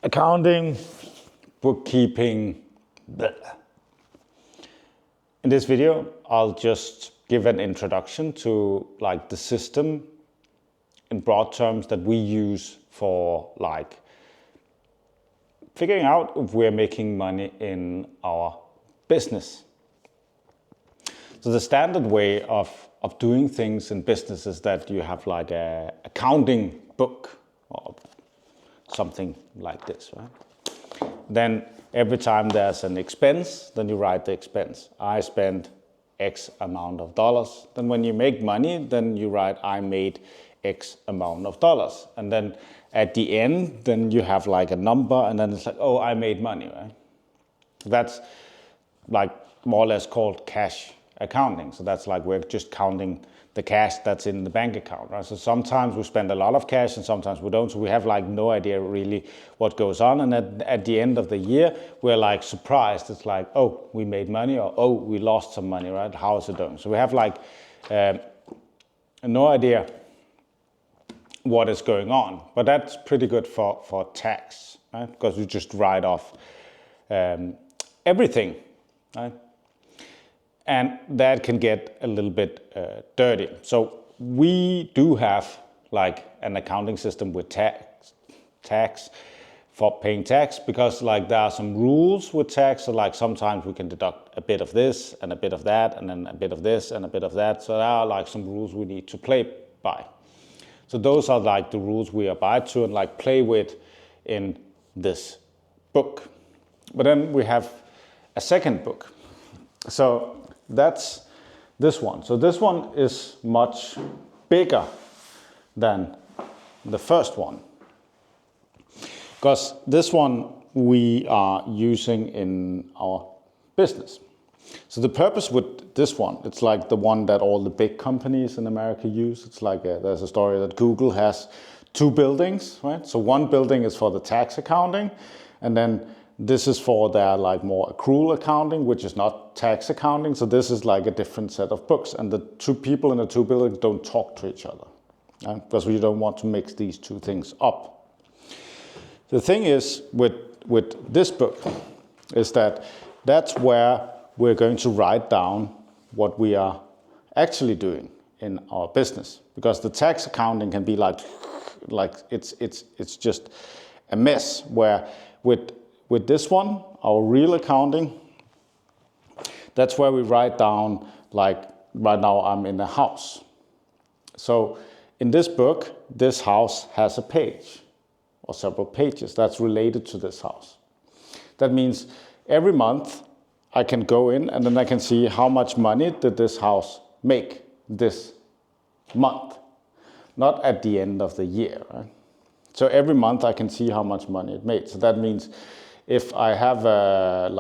Accounting, bookkeeping, blah. In this video, I'll just give an introduction to like the system in broad terms that we use for like figuring out if we're making money in our business. So the standard way of doing things in business is that you have like a accounting book or something like this, right? Then every time there's an expense, then you write the expense. I spent X amount of dollars. Then when you make money, then you write I made X amount of dollars. And then at the end, then you have like a number and then it's like, oh, I made money, right? That's like more or less called cash accounting. So that's like we're just counting the cash that's in the bank account, right? So sometimes we spend a lot of cash and sometimes we don't. So we have like no idea really what goes on. And at the end of the year, we're like surprised. It's like, oh, we made money, or oh, we lost some money, right? How is it doing? So we have like no idea what is going on. But that's pretty good for tax, right? Because you just write off everything, right? And that can get a little bit dirty. So we do have like an accounting system with tax for paying tax, because like there are some rules with tax. So like sometimes we can deduct a bit of this and a bit of that and then a bit of this and a bit of that. So there are like some rules we need to play by. So those are like the rules we abide to and like play with in this book. But then we have a second book. So that's this one. So this one is much bigger than the first one, because this one we are using in our business. So the purpose with this one, it's like the one that all the big companies in America use. It's like there's a story that Google has 2 buildings, right? So one building is for the tax accounting, and then this is for their like more accrual accounting, which is not tax accounting. So this is like a different set of books, and the 2 people in the 2 buildings don't talk to each other, right? Because you don't want to mix these 2 things up. The thing is with this book is that that's where we're going to write down what we are actually doing in our business, because the tax accounting can be like it's just a mess. Where with this one, our real accounting, that's where we write down, like right now I'm in a house. So in this book, this house has a page or several pages that's related to this house. That means every month I can go in and then I can see how much money did this house make this month, not at the end of the year, right? So every month I can see how much money it made. So that means if I have a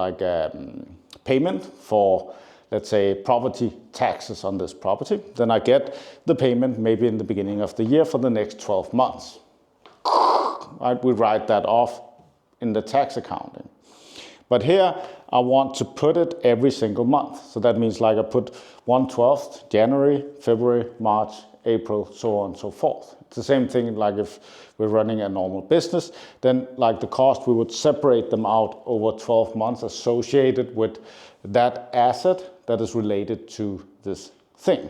payment for, let's say, property taxes on this property, then I get the payment maybe in the beginning of the year for the next 12 months. Right? We write that off in the tax accounting. But here I want to put it every single month. So that means like I put 1/12, January, February, March, April, so on and so forth. It's the same thing like if we're running a normal business, then like the cost, we would separate them out over 12 months associated with that asset that is related to this thing.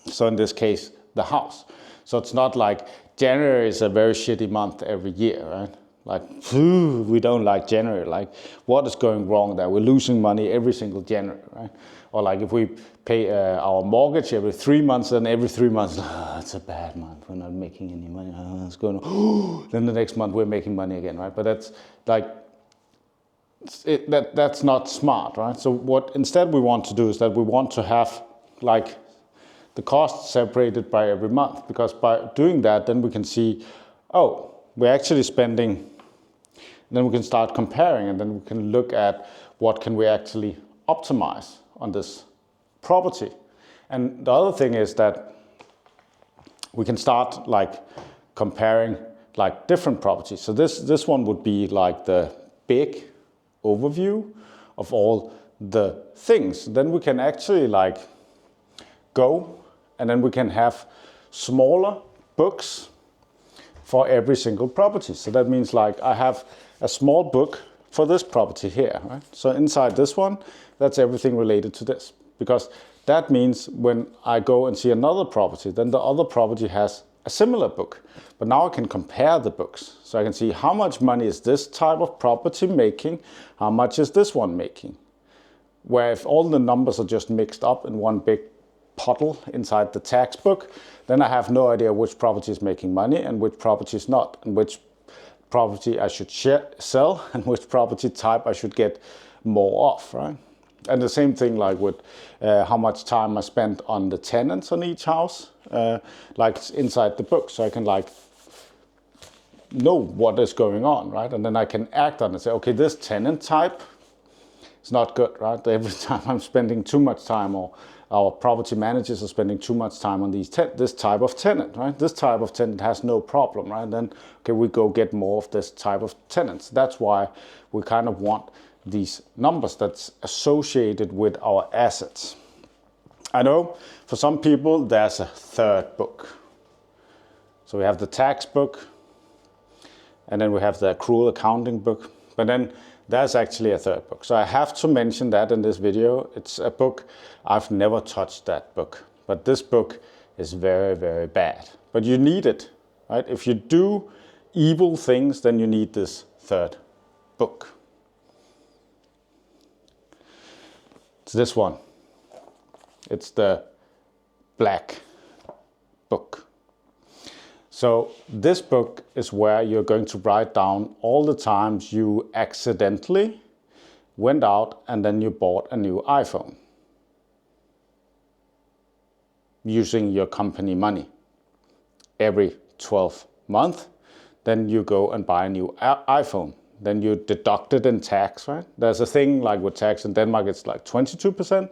So in this case, the house. So it's not like January is a very shitty month every year, right? Like, we don't like January. Like, what is going wrong there? We're losing money every single January, right? Or like if we pay our mortgage every 3 months, then every 3 months, it's a bad month. We're not making any money. What's going on? Then the next month we're making money again, right? But that's like, that's not smart, right? So what instead we want to do is that we want to have like the costs separated by every month, because by doing that, then we can see, oh, we're actually spending. Then we can start comparing, and then we can look at what can we actually optimize on this property. And the other thing is that we can start like comparing like different properties. So this one would be like the big overview of all the things. Then we can actually like go and then we can have smaller books for every single property. So that means like I have a small book for this property here, right? So inside this one, that's everything related to this, because that means when I go and see another property, then the other property has a similar book. But now I can compare the books. So I can see how much money is this type of property making, how much is this one making. Where if all the numbers are just mixed up in one big puddle inside the tax book, then I have no idea which property is making money and which property is not, and which property I should sell and which property type I should get more of, right? And the same thing like with how much time I spent on the tenants on each house, like inside the book, so I can like know what is going on, right? And then I can act on it, say, okay, this tenant type is not good, right? Every time I'm spending too much time, or our property managers are spending too much time on this type of tenant, right? This type of tenant has no problem, right? Then, okay, we go get more of this type of tenants. That's why we kind of want these numbers that's associated with our assets. I know for some people there's a third book. So we have the tax book, and then we have the accrual accounting book, but then there's actually a third book. So I have to mention that in this video. It's a book, I've never touched that book, but this book is very, very bad. But you need it, right? If you do evil things, then you need this third book. It's this one. It's the black book. So this book is where you're going to write down all the times you accidentally went out and then you bought a new iPhone using your company money. Every 12 months, then you go and buy a new iPhone. Then you deduct it in tax, right? There's a thing like with tax in Denmark, it's like 22%.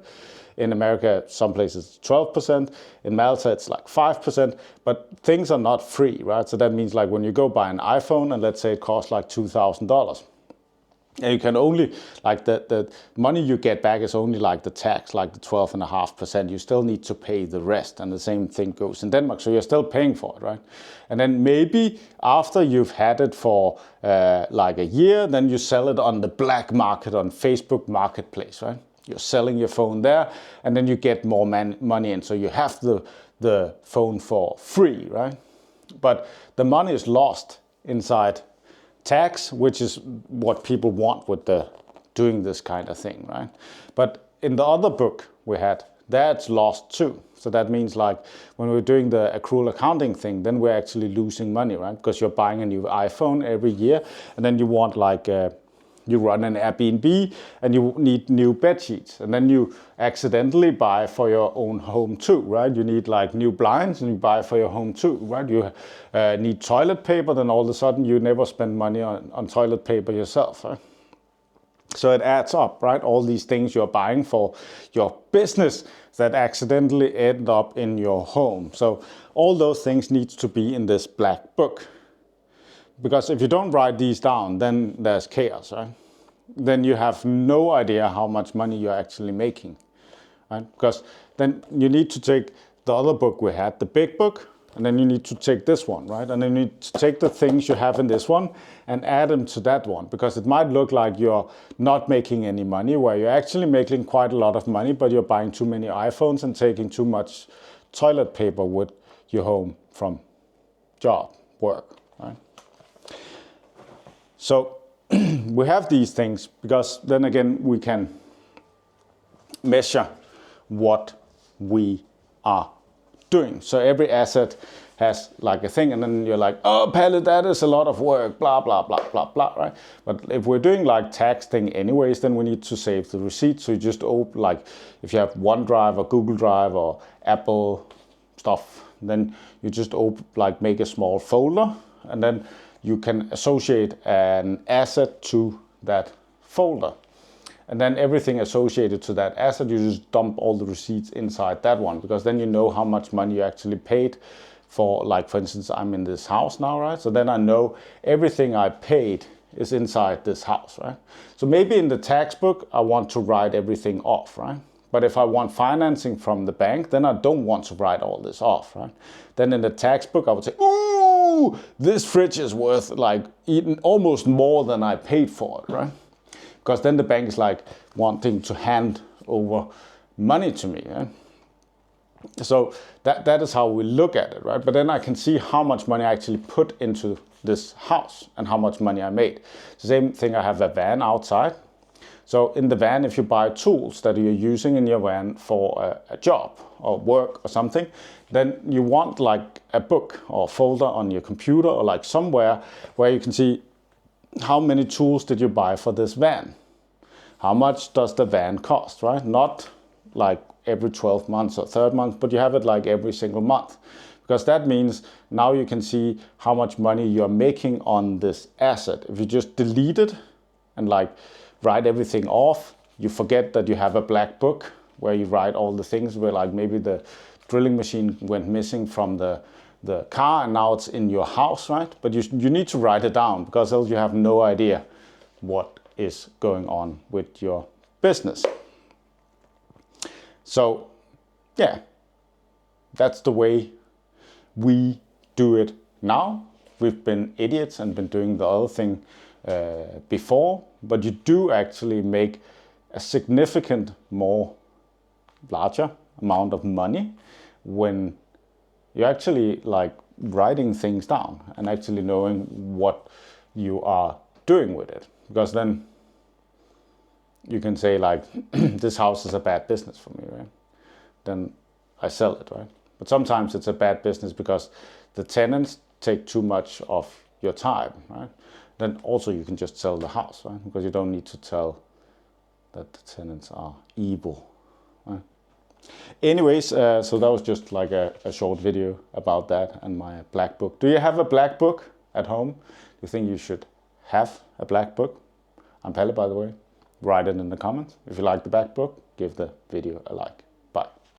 In America, some places it's 12%. In Malta, it's like 5%. But things are not free, right? So that means like when you go buy an iPhone, and let's say it costs like $2,000. And you can only, like the money you get back is only like the tax, like the 12.5%. You still need to pay the rest. And the same thing goes in Denmark. So you're still paying for it, right? And then maybe after you've had it for like a year, then you sell it on the black market on Facebook Marketplace, right? You're selling your phone there, and then you get more money in. So you have the phone for free, right? But the money is lost inside tax, which is what people want with doing this kind of thing, right? But in the other book we had, that's lost too. So that means like when we're doing the accrual accounting thing, then we're actually losing money, right? Because you're buying a new iPhone every year, and then you want like you run an Airbnb and you need new bed sheets, and then you accidentally buy for your own home too, right? You need like new blinds and you buy for your home too, right? You need toilet paper, then all of a sudden you never spend money on toilet paper yourself, right? So it adds up, right? All these things you're buying for your business that accidentally end up in your home. So all those things need to be in this black book. Because if you don't write these down, then there's chaos, right? Then you have no idea how much money you're actually making, right? Because then you need to take the other book we had, the big book, and then you need to take this one, right? And then you need to take the things you have in this one and add them to that one, because it might look like you're not making any money, where you're actually making quite a lot of money, but you're buying too many iPhones and taking too much toilet paper with you home from job, work, right? So we have these things because then again we can measure what we are doing. So every asset has like a thing, and then you're like, oh, Palle, that is a lot of work, blah, blah, blah, blah, blah, right? But if we're doing like tax thing anyways, then we need to save the receipt. So you just open, like if you have OneDrive or Google Drive or Apple stuff, then you just open, like make a small folder, and then you can associate an asset to that folder. And then everything associated to that asset, you just dump all the receipts inside that one, because then you know how much money you actually paid for, like for instance, I'm in this house now, right? So then I know everything I paid is inside this house, right? So maybe in the tax book, I want to write everything off, right? But if I want financing from the bank, then I don't want to write all this off, right? Then in the tax book, I would say, ooh, ooh, this fridge is worth like almost more than I paid for it, right? Because then the bank is like wanting to hand over money to me. Yeah? So that is how we look at it, right? But then I can see how much money I actually put into this house and how much money I made. Same thing, I have a van outside. So in the van, if you buy tools that you're using in your van for a job or work or something, then you want like a book or folder on your computer or like somewhere where you can see how many tools did you buy for this van? How much does the van cost, right? Not like every 12 months or third month, but you have it like every single month. Because that means now you can see how much money you're making on this asset. If you just delete it and like write everything off, you forget that you have a black book where you write all the things where like maybe the drilling machine went missing from the car and now it's in your house, right? But you need to write it down because else you have no idea what is going on with your business. So yeah, that's the way we do it now. We've been idiots and been doing the other thing before, but you do actually make a significant more larger amount of money when you're actually like writing things down and actually knowing what you are doing with it. Because then you can say like, this house is a bad business for me, right? Then I sell it, right? But sometimes it's a bad business because the tenants take too much of your time, right? Then also you can just sell the house, right? Because you don't need to tell that the tenants are evil, right? Anyways, so that was just like a short video about that and my black book. Do you have a black book at home? Do you think you should have a black book? I'm Palle, by the way. Write it in the comments. If you like the black book, give the video a like.